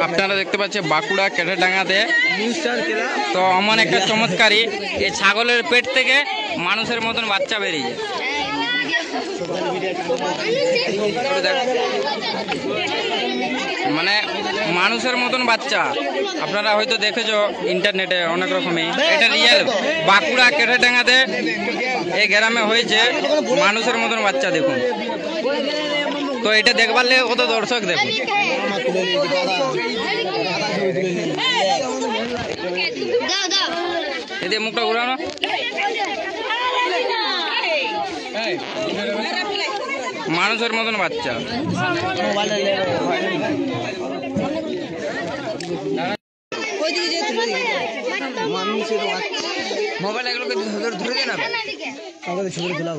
আপনারা দেখতে পাচ্ছেন বাঁকুড়া কেটাডাঙ্গাতে তো এমন একটা চমৎকারী এই ছাগলের পেট থেকে মানুষের মতন বাচ্চা বেরিয়ে মানে মানুষের মতন বাচ্চা আপনারা হয়তো দেখেছো ইন্টারনেটে অনেক রকমই এটা রিয়েল বাঁকুড়া কেটাডাঙ্গাতে এই গ্রামে হয়েছে মানুষের মতন বাচ্চা দেখুন তো এটা দেখবার লেগে কত দর্শক দেখুন এদের মুখটা ঘুরানো মানুষের মতন বাচ্চা মোবাইল এগুলোকে ধরে দিয়ে না ছবি তোলা